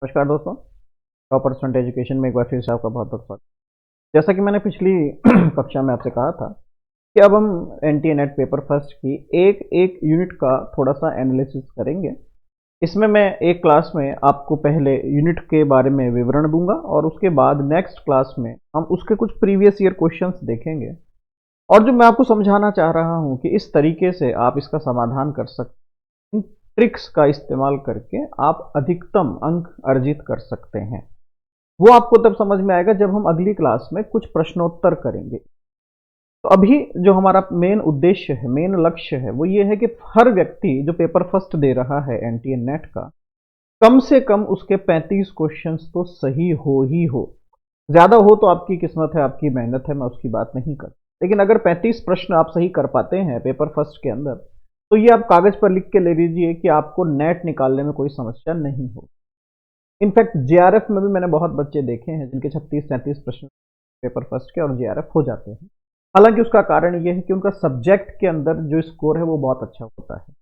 नमस्कार दोस्तों। Top percent education में एक बार फिर से आपका बहुत बहुत स्वागत। जैसा कि मैंने पिछली कक्षा में आपसे कहा था कि अब हम एनटीए नेट पेपर फर्स्ट की एक एक यूनिट का थोड़ा सा एनालिसिस करेंगे। इसमें मैं एक क्लास में आपको पहले यूनिट के बारे में विवरण दूंगा और उसके बाद नेक्स्ट क्लास में हम उसके कुछ प्रीवियस ईयर क्वेश्चंस देखेंगे। और जो मैं आपको समझाना चाह रहा हूँ कि इस तरीके से आप इसका समाधान कर सकते, इन ट्रिक्स का इस्तेमाल करके आप अधिकतम अंक अर्जित कर सकते हैं। वो आपको तब समझ में आएगा जब हम अगली क्लास में कुछ प्रश्नोत्तर करेंगे। तो अभी जो हमारा मेन उद्देश्य है, मेन लक्ष्य है, वो ये है कि हर व्यक्ति जो पेपर फर्स्ट दे रहा है एनटीए नेट का, कम से कम उसके 35 क्वेश्चंस तो सही हो ही हो। ज्यादा हो तो आपकी किस्मत है, आपकी मेहनत है, मैं उसकी बात नहीं कर, लेकिन अगर 35 प्रश्न आप सही कर पाते हैं पेपर फर्स्ट के अंदर, तो ये आप कागज पर लिख के ले लीजिए कि आपको नेट निकालने में कोई समस्या नहीं हो। इनफैक्ट जेआरएफ में भी मैंने बहुत बच्चे देखे हैं जिनके 36-37 प्रश्न पेपर फर्स्ट के और जेआरएफ हो जाते हैं। हालांकि उसका कारण ये है कि उनका सब्जेक्ट के अंदर जो स्कोर है वो बहुत अच्छा होता है।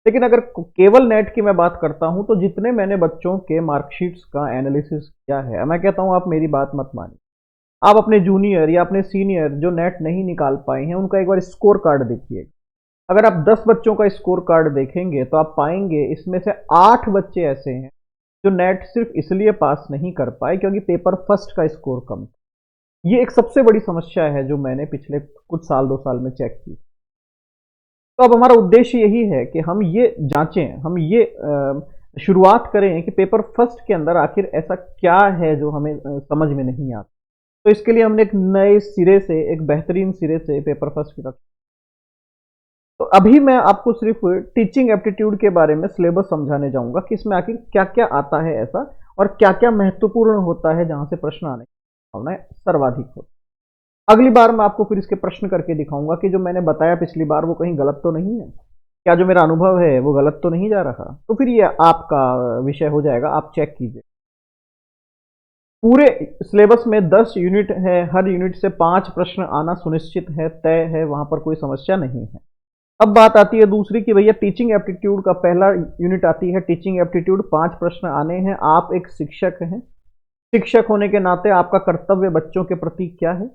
लेकिन अगर केवल नेट की मैं बात करता हूं तो जितने मैंने बच्चों के मार्कशीट्स का एनालिसिस किया है, मैं कहता हूं आप मेरी बात मत मानिए, आप अपने जूनियर या अपने सीनियर जो नेट नहीं निकाल पाए हैं उनका एक बार स्कोर कार्ड देखिएगा। अगर आप 10 बच्चों का स्कोर कार्ड देखेंगे तो आप पाएंगे इसमें से 8 बच्चे ऐसे हैं जो नेट सिर्फ इसलिए पास नहीं कर पाए क्योंकि पेपर फर्स्ट का स्कोर कम था। ये एक सबसे बड़ी समस्या है जो मैंने पिछले कुछ साल 2 साल में चेक की। तो अब हमारा उद्देश्य यही है कि हम ये जांचें, हम ये शुरुआत करें कि पेपर फर्स्ट के अंदर आखिर ऐसा क्या है जो हमें समझ में नहीं आता। तो इसके लिए हमने एक नए सिरे से, एक बेहतरीन सिरे से पेपर फर्स्ट की, तो अभी मैं आपको सिर्फ टीचिंग एप्टीट्यूड के बारे में सिलेबस समझाने जाऊंगा कि इसमें आखिर क्या क्या आता है ऐसा और क्या क्या महत्वपूर्ण होता है जहां से प्रश्न आने की संभावना सर्वाधिक होती है। अगली बार मैं आपको फिर इसके प्रश्न करके दिखाऊंगा कि जो मैंने बताया पिछली बार वो कहीं गलत तो नहीं है, क्या जो मेरा अनुभव है वो गलत तो नहीं जा रहा। तो फिर ये आपका विषय हो जाएगा, आप चेक कीजिए। पूरे सिलेबस में 10 यूनिट है, हर यूनिट से 5 प्रश्न आना सुनिश्चित है, तय है, वहां पर कोई समस्या नहीं है। अब बात आती है दूसरी कि भैया टीचिंग एप्टीट्यूड का पहला यूनिट आती है टीचिंग एप्टीट्यूड। 5 प्रश्न आने हैं। आप एक शिक्षक हैं, शिक्षक होने के नाते आपका कर्तव्य बच्चों के प्रति क्या है,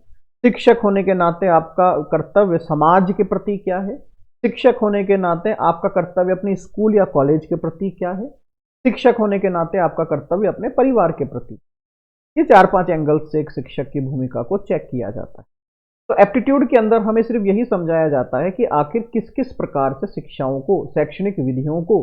शिक्षक होने के नाते आपका कर्तव्य समाज के प्रति क्या है, शिक्षक होने के नाते आपका कर्तव्य अपने स्कूल या कॉलेज के प्रति क्या है, शिक्षक होने के नाते आपका कर्तव्य अपने परिवार के प्रति। ये 4-5 एंगल्स से एक शिक्षक की भूमिका को चेक किया जाता है। तो एप्टीट्यूड के अंदर हमें सिर्फ यही समझाया जाता है कि आखिर किस किस प्रकार से शिक्षाओं को, शैक्षणिक विधियों को,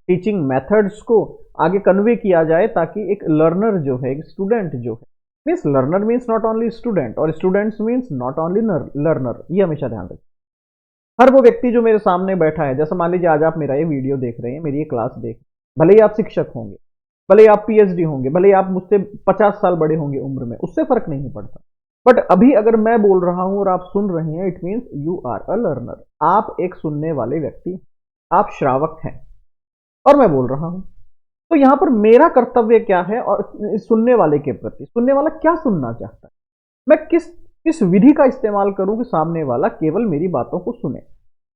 टीचिंग मेथड्स को आगे कन्वे किया जाए ताकि एक लर्नर जो है, एक स्टूडेंट जो है, means learner means not only student और students means not only learner, ये हमेशा ध्यान रखें। हर वो व्यक्ति जो मेरे सामने बैठा है, जैसे मान लीजिए आज आप मेरा ये वीडियो देख रहे हैं, मेरी ये क्लास देख रहे हैं, भले ही आप शिक्षक होंगे, भले ही आप पीएचडी होंगे, भले ही आप मुझसे 50 साल बड़े होंगे उम्र में, उससे फर्क नहीं पड़ता। बट अभी अगर मैं बोल रहा हूं और आप सुन रहे हैं, it means you are a learner. आप एक सुनने वाले व्यक्ति, आप श्रावक हैं और मैं बोल रहा हूं। तो यहां पर मेरा कर्तव्य क्या है और सुनने वाले के प्रति, सुनने वाला क्या सुनना चाहता है, मैं किस किस विधि का इस्तेमाल करूं कि सामने वाला केवल मेरी बातों को सुने,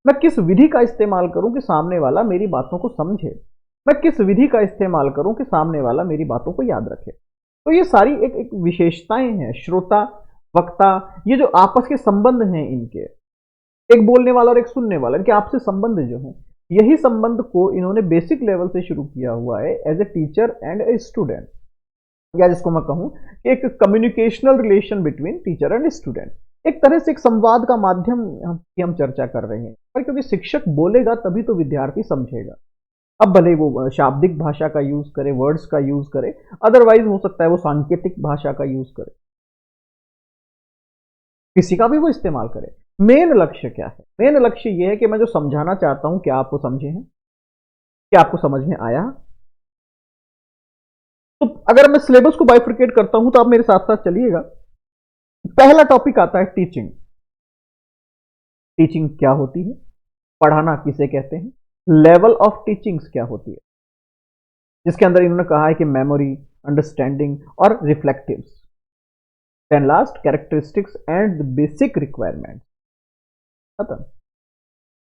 मैं किस विधि का इस्तेमाल करूं कि सामने वाला मेरी बातों को समझे, मैं किस विधि का इस्तेमाल करूं कि सामने वाला मेरी बातों को याद रखे। तो ये सारी एक विशेषताएं हैं। श्रोता, वक्ता, ये जो आपस के संबंध हैं इनके, एक बोलने वाला और एक सुनने वाला, इनके आपसे संबंध जो है, यही संबंध को इन्होंने बेसिक लेवल से शुरू किया हुआ है as a teacher and a student, या जिसको मैं कहूं एक communicational relation between teacher and student. एक तरह से एक संवाद का माध्यम की हम चर्चा कर रहे हैं, पर क्योंकि शिक्षक बोलेगा तभी तो विद्यार्थी समझेगा। अब भले वो शाब्दिक भाषा का यूज करे, वर्ड्स का यूज करे, अदरवाइज हो सकता है वो सांकेतिक भाषा का यूज करे, किसी का भी वो इस्तेमाल करे। मेन लक्ष्य क्या है? मेन लक्ष्य ये है कि मैं जो समझाना चाहता हूं क्या आपको समझे हैं, क्या आपको समझ में आया। तो अगर मैं सिलेबस को बाइफरकेट करता हूं तो आप मेरे साथ साथ चलिएगा। पहला टॉपिक आता है टीचिंग। टीचिंग क्या होती है, पढ़ाना किसे कहते हैं, लेवल ऑफ टीचिंग्स क्या होती है, जिसके अंदर इन्होंने कहा है कि मेमोरी, अंडरस्टैंडिंग और reflectives. Then last characteristics and basic requirement. खत्म।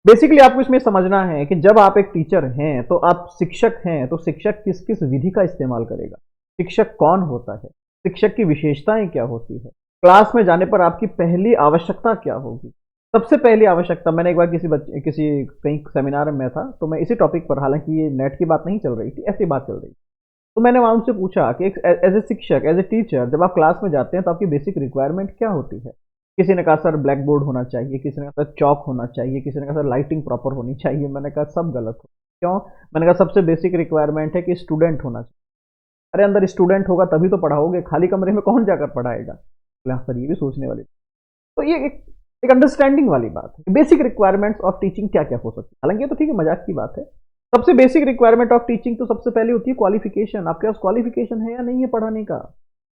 बेसिकली आपको इसमें समझना है कि जब आप एक टीचर हैं तो आप शिक्षक हैं, तो शिक्षक किस किस विधि का इस्तेमाल करेगा। शिक्षक कौन होता है, शिक्षक की विशेषताएं क्या होती है, क्लास में जाने पर आपकी पहली आवश्यकता क्या होगी। सबसे पहली आवश्यकता, मैंने एक बार किसी कहीं सेमिनार में था, तो मैं इसी टॉपिक पर, हालांकि ये नेट की बात नहीं चल रही थी, ऐसी बात चल रही थी, तो मैंने वहां उनसे पूछा कि एक एज ए शिक्षक, एज ए टीचर, जब आप क्लास में जाते हैं तो आपकी बेसिक रिक्वायरमेंट क्या होती है। किसी ने कहा सर ब्लैक बोर्ड होना चाहिए, किसी ने कहा सर चौक होना चाहिए, किसी ने कहा सर लाइटिंग प्रॉपर होनी चाहिए। मैंने कहा सब गलत हो। क्यों? मैंने कहा सबसे बेसिक रिक्वायरमेंट है कि स्टूडेंट होना चाहिए। अरे अंदर स्टूडेंट होगा तभी तो पढ़ाओगे, खाली कमरे में कौन जाकर पढ़ाएगा। क्लास पर ये भी सोचने वाली, तो ये एक अंडरस्टैंडिंग वाली बात है। बेसिक रिक्वायरमेंट्स ऑफ टीचिंग क्या क्या हो सकती है। हालांकि ये तो ठीक है, मजाक की बात है। सबसे बेसिक रिक्वायरमेंट ऑफ टीचिंग तो सबसे पहले होती है क्वालिफिकेशन। आपके पास क्वालिफिकेशन है या नहीं है पढ़ाने का।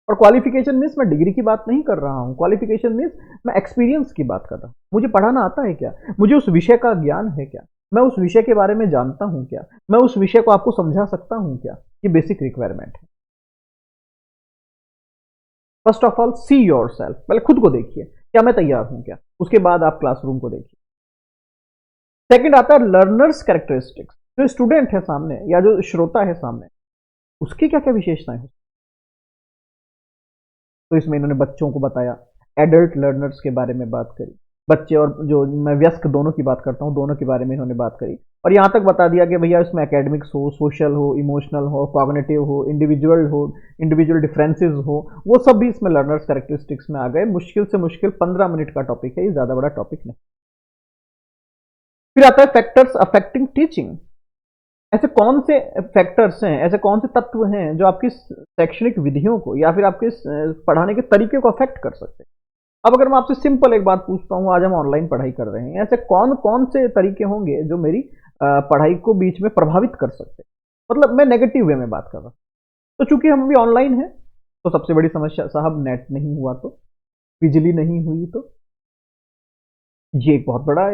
और क्वालिफिकेशन मीन्स मैं डिग्री की बात नहीं कर रहा हूं, क्वालिफिकेशन मीन्स मैं एक्सपीरियंस की बात कर रहा हूं। मुझे पढ़ाना आता है क्या, मुझे उस विषय का ज्ञान है क्या, मैं उस विषय के बारे में जानता हूं क्या, मैं उस विषय को आपको समझा सकता हूं क्या। ये बेसिक रिक्वायरमेंट है। First of all see your self, पहले खुद को देखिए, क्या मैं तैयार हूं क्या। उसके बाद आप क्लासरूम को देखिए। सेकंड आता है लर्नर्स कैरेक्टरिस्टिक्स। जो स्टूडेंट है सामने या जो श्रोता है सामने, उसकी क्या क्या विशेषताएं हैं। तो इसमें इन्होंने बच्चों को बताया, एडल्ट लर्नर्स के बारे में बात करी, बच्चे और जो मैं वयस्क दोनों की बात करता हूँ, दोनों के बारे में इन्होंने बात करी। और यहाँ तक बता दिया कि भैया इसमें एकेडमिक्स हो, सोशल हो, इमोशनल हो, कॉग्निटिव हो, इंडिविजुअल डिफरेंसेस हो, वो सब भी इसमें लर्नर्स कैरेक्टरिस्टिक्स में आ गए। मुश्किल से मुश्किल 15 मिनट का टॉपिक है, ये ज्यादा बड़ा टॉपिक नहीं। फिर आता है फैक्टर्स अफेक्टिंग टीचिंग। ऐसे कौन से फैक्टर्स हैं, ऐसे कौन से तत्व हैं जो आपकी शैक्षणिक विधियों को या फिर आपके पढ़ाने के तरीके को अफेक्ट कर सकते हैं। अब अगर मैं आपसे सिंपल एक बात पूछता हूँ, आज हम ऑनलाइन पढ़ाई कर रहे हैं, ऐसे कौन कौन से तरीके होंगे जो मेरी पढ़ाई को बीच में प्रभावित कर सकते हैं। मतलब मैं नेगेटिव वे में बात कर रहा हूँ। तो चूंकि हम अभी ऑनलाइन हैं, तो सबसे बड़ी समस्या साहब, नेट नहीं हुआ तो, बिजली नहीं हुई तो, ये एक बहुत बड़ा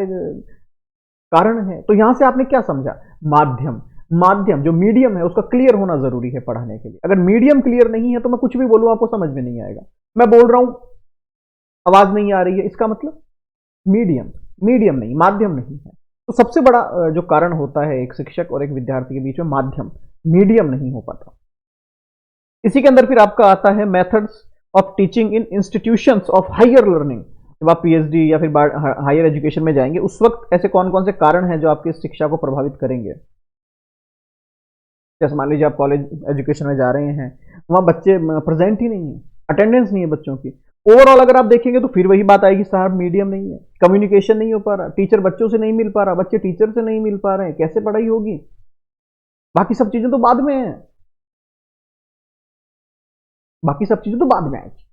कारण है। तो यहां से आपने क्या समझा, माध्यम। माध्यम जो मीडियम है उसका क्लियर होना जरूरी है पढ़ाने के लिए। अगर मीडियम क्लियर नहीं है तो मैं कुछ भी बोलूं आपको समझ में नहीं आएगा। मैं बोल रहा हूं आवाज नहीं आ रही है, इसका मतलब मीडियम, मीडियम नहीं, माध्यम नहीं है। तो सबसे बड़ा जो कारण होता है एक शिक्षक और एक विद्यार्थी के बीच में, माध्यम, मीडियम नहीं हो पाता। इसी के अंदर फिर आपका आता है methods of teaching in institutions of higher learning. जब आप पीएचडी या फिर हायर एजुकेशन में जाएंगे, उस वक्त ऐसे कौन कौन से कारण हैं जो आपकी शिक्षा को प्रभावित करेंगे। जैसे मान लीजिए आप कॉलेज एजुकेशन में जा रहे हैं, वहां बच्चे प्रेजेंट ही नहीं है, अटेंडेंस नहीं है बच्चों की। ओवरऑल अगर आप देखेंगे तो फिर वही बात आएगी, साहब मीडियम नहीं है, कम्युनिकेशन नहीं हो पा रहा, टीचर बच्चों से नहीं मिल पा रहा, बच्चे टीचर से नहीं मिल पा रहे हैं, कैसे पढ़ाई होगी। बाकी सब चीजें तो बाद में है, बाकी सब चीजें तो बाद में आएगी।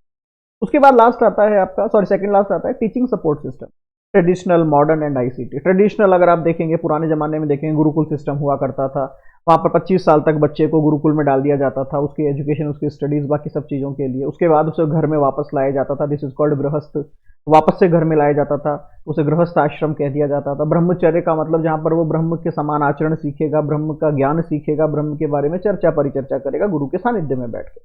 उसके बाद लास्ट आता है आपका, सॉरी सेकंड लास्ट आता है teaching support system. Traditional, modern and ICT. Traditional अगर आप देखेंगे, पुराने जमाने में देखेंगे गुरुकुल सिस्टम हुआ करता था। वहां पर 25 साल तक बच्चे को गुरुकुल में डाल दिया जाता था, उसकी एजुकेशन, उसकी स्टडीज, बाकी सब चीजों के लिए। उसके बाद उसे घर में वापस लाया जाता था, दिस इज कॉल्ड गृहस्थ। वापस से घर में लाया जाता था, उसे गृहस्थ आश्रम कह दिया जाता था। ब्रह्मचर्य का मतलब जहां पर वो ब्रह्म के समान आचरण सीखेगा, ब्रह्म का ज्ञान सीखेगा, ब्रह्म के बारे में चर्चा परिचर्चा करेगा गुरु के सानिध्य में बैठ के।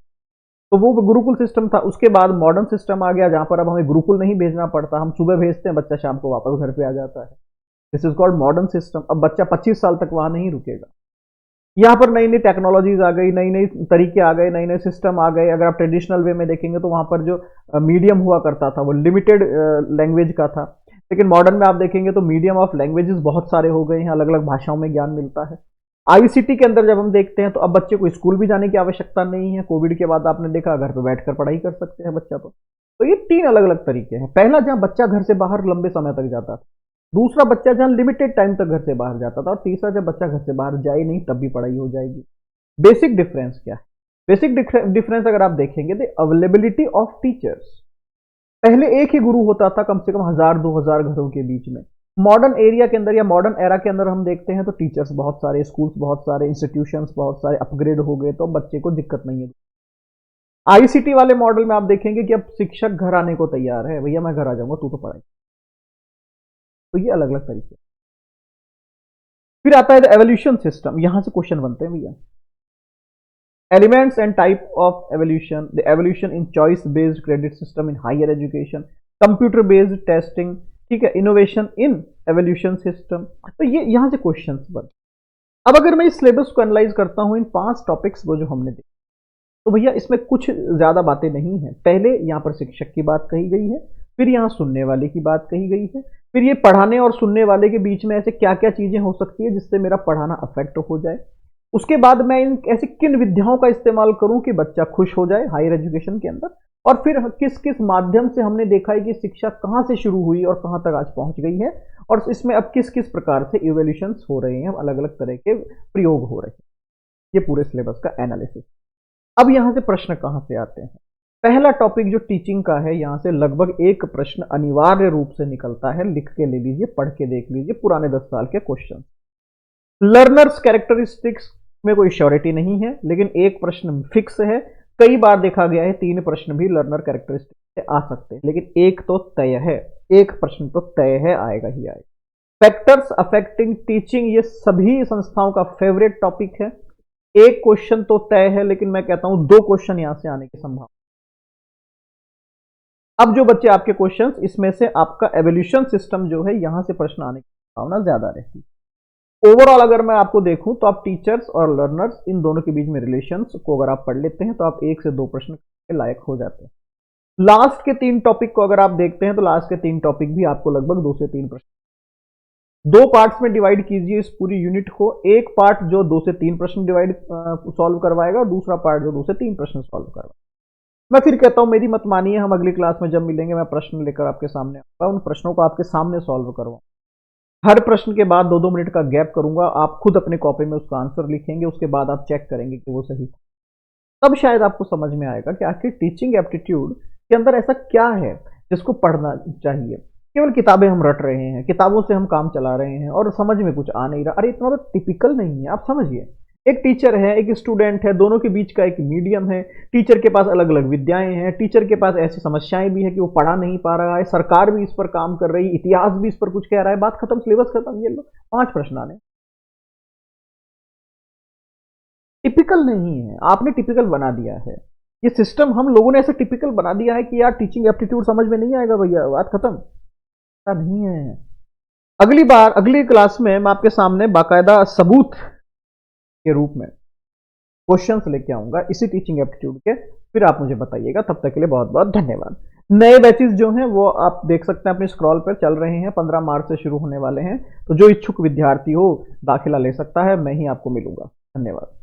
तो वो गुरुकुल सिस्टम था। उसके बाद मॉडर्न सिस्टम आ गया, जहां पर अब हमें गुरुकुल नहीं भेजना पड़ता, हम सुबह भेजते हैं, बच्चा शाम को वापस घर पे आ जाता है। This is called modern system. अब बच्चा 25 साल तक वहां नहीं रुकेगा। यहाँ पर नई नई टेक्नोलॉजीज आ गई, नई नई तरीके आ गए, नए नए सिस्टम आ गए। अगर आप ट्रेडिशनल वे में देखेंगे तो वहां पर जो मीडियम हुआ करता था वो लिमिटेड लैंग्वेज का था, लेकिन मॉडर्न में आप देखेंगे तो मीडियम ऑफ लैंग्वेजेस बहुत सारे हो गए हैं, अलग अलग भाषाओं में ज्ञान मिलता है। आईसीटी के अंदर जब हम देखते हैं तो अब बच्चे को स्कूल भी जाने की आवश्यकता नहीं है। कोविड के बाद आपने देखा घर पे बैठकर पढ़ाई कर सकते हैं बच्चा। तो ये 3 अलग अलग तरीके हैं। पहला, जहां बच्चा घर से बाहर लंबे समय तक जाता था। दूसरा, बच्चा जहां लिमिटेड टाइम तक घर से बाहर जाता था। और तीसरा, जब बच्चा घर से बाहर जाए नहीं तब भी पढ़ाई हो जाएगी। बेसिक डिफरेंस क्या है? बेसिक डिफरेंस अगर आप देखेंगे तो अवेलेबिलिटी ऑफ टीचर्स। पहले एक ही गुरु होता था कम से कम 1000-2000 घरों के बीच में। मॉडर्न एरिया के अंदर या मॉडर्न एरा के अंदर हम देखते हैं तो टीचर्स बहुत सारे, स्कूल्स बहुत सारे, इंस्टीट्यूशंस बहुत सारे अपग्रेड हो गए, तो बच्चे को दिक्कत नहीं है। आईसीटी वाले मॉडल में आप देखेंगे कि अब शिक्षक घर आने को तैयार है, भैया मैं घर आ जाऊंगा, तू तो पढ़ाई। तो ये अलग अलग तरीके। फिर आता है एवोल्यूशन सिस्टम। यहां से क्वेश्चन बनते हैं भैया। Elements and type of evolution, the evolution in choice based credit system in higher education, computer based testing, ठीक है, इनोवेशन इन एवोल्यूशन सिस्टम। तो ये यहां से क्वेश्चंस बन। अब अगर मैं इस सिलेबस को एनालाइज करता हूं इन 5 टॉपिक्स को जो हमने देखे, तो भैया इसमें कुछ ज़्यादा बातें नहीं हैं। पहले यहाँ पर शिक्षक की बात कही गई है, फिर यहाँ सुनने वाले की बात कही गई है, फिर ये पढ़ाने और सुनने वाले के बीच में ऐसे क्या-क्या चीज़ें हो सकती है जिससे मेरा पढ़ाना अफ़ेक्ट हो जाए। उसके बाद मैं इन ऐसी किन विधियों का इस्तेमाल करूँ कि बच्चा खुश हो जाए हायर एजुकेशन के अंदर, और फिर किस-किस माध्यम से हमने देखा है कि शिक्षा कहाँ से शुरू हुई और कहाँ तक आज पहुँच गई है, और इसमें अब किस-किस प्रकार से इवोल्यूशंस हो रहे हैं, अलग-अलग तरह के प्रयोग हो रहे हैं। ये पूरे सिलेबस का एनालिसिस। अब यहाँ से प्रश्न कहाँ से आते हैं? पहला टॉपिक जो टीचिंग का है, यहाँ से लगभग एक प्रश्न अनिवार्य रूप से निकलता है। लिख के ले लीजिए, पढ़ के देख लीजिए, पुराने 10 साल के क्वेश्चन। लर्नर्स कैरेक्टरिस्टिक्स में कोई श्योरिटी नहीं है, लेकिन एक प्रश्न फिक्स है। कई बार देखा गया है 3 प्रश्न भी लर्नर कैरेक्टरिस्टिक्स से आ सकते हैं, लेकिन एक तो तय है, एक प्रश्न तो तय है, आएगा ही आएगा। फैक्टर्स अफेक्टिंग टीचिंग, ये सभी संस्थाओं का फेवरेट टॉपिक है। एक क्वेश्चन तो तय है, लेकिन मैं कहता हूं 2 क्वेश्चन यहां से आने की संभावना। अब जो बच्चे आपके क्वेश्चंस, इसमें से आपका एवोल्यूशन सिस्टम जो है, यहां से प्रश्न आने की संभावना ज्यादा रहती है। ओवरऑल अगर मैं आपको देखूं तो आप टीचर्स और लर्नर्स, इन दोनों के बीच में रिलेशंस को अगर आप पढ़ लेते हैं तो आप 1 से 2 प्रश्न के लायक हो जाते हैं। लास्ट के 3 टॉपिक को अगर आप देखते हैं तो लास्ट के 3 टॉपिक भी आपको लगभग 2 से 3 प्रश्न, 2 पार्ट्स में डिवाइड कीजिए इस पूरी यूनिट को। एक पार्ट जो 2 से 3 प्रश्न डिवाइड सॉल्व करवाएगा, और दूसरा पार्ट जो 2 से 3 प्रश्न सॉल्व करवाएगा। मैं फिर कहता हूं, मेरी मत मानिए, हम अगली क्लास में जब मिलेंगे मैं प्रश्न लेकर आपके सामने आऊंगा, उन प्रश्नों को आपके सामने सॉल्व करवाऊंगा। हर प्रश्न के बाद 2-2 मिनट का गैप करूंगा, आप खुद अपने कॉपी में उसका आंसर लिखेंगे, उसके बाद आप चेक करेंगे कि वो सही था। तब शायद आपको समझ में आएगा कि आखिर टीचिंग एप्टीट्यूड के अंदर ऐसा क्या है जिसको पढ़ना चाहिए। केवल किताबें हम रट रहे हैं, किताबों से हम काम चला रहे हैं और समझ में कुछ आ नहीं रहा। अरे इतना तो टिपिकल नहीं है, आप समझिए। एक टीचर है, एक स्टूडेंट है, दोनों के बीच का एक मीडियम है। टीचर के पास अलग अलग विद्याएं हैं, टीचर के पास ऐसी समस्याएं भी है कि वो पढ़ा नहीं पा रहा है, सरकार भी इस पर काम कर रही है, इतिहास भी इस पर कुछ कह रहा है। बात खत्म, सिलेबस खत्म। ये लो 5 प्रश्न आने। टिपिकल नहीं है, आपने टिपिकल बना दिया है। ये सिस्टम हम लोगों ने ऐसे टिपिकल बना दिया है कि यार टीचिंग एप्टीट्यूड समझ में नहीं आएगा भैया, बात खत्म। ऐसा नहीं है। अगली बार, अगली क्लास में मैं आपके सामने बाकायदा सबूत के रूप में क्वेश्चंस लेके आऊंगा इसी टीचिंग एप्टीट्यूड के, फिर आप मुझे बताइएगा। तब तक के लिए बहुत बहुत धन्यवाद। नए बैचेस जो हैं वो आप देख सकते हैं अपने स्क्रॉल पर चल रहे हैं, 15 मार्च से शुरू होने वाले हैं। तो जो इच्छुक विद्यार्थी हो दाखिला ले सकता है, मैं ही आपको मिलूंगा। धन्यवाद।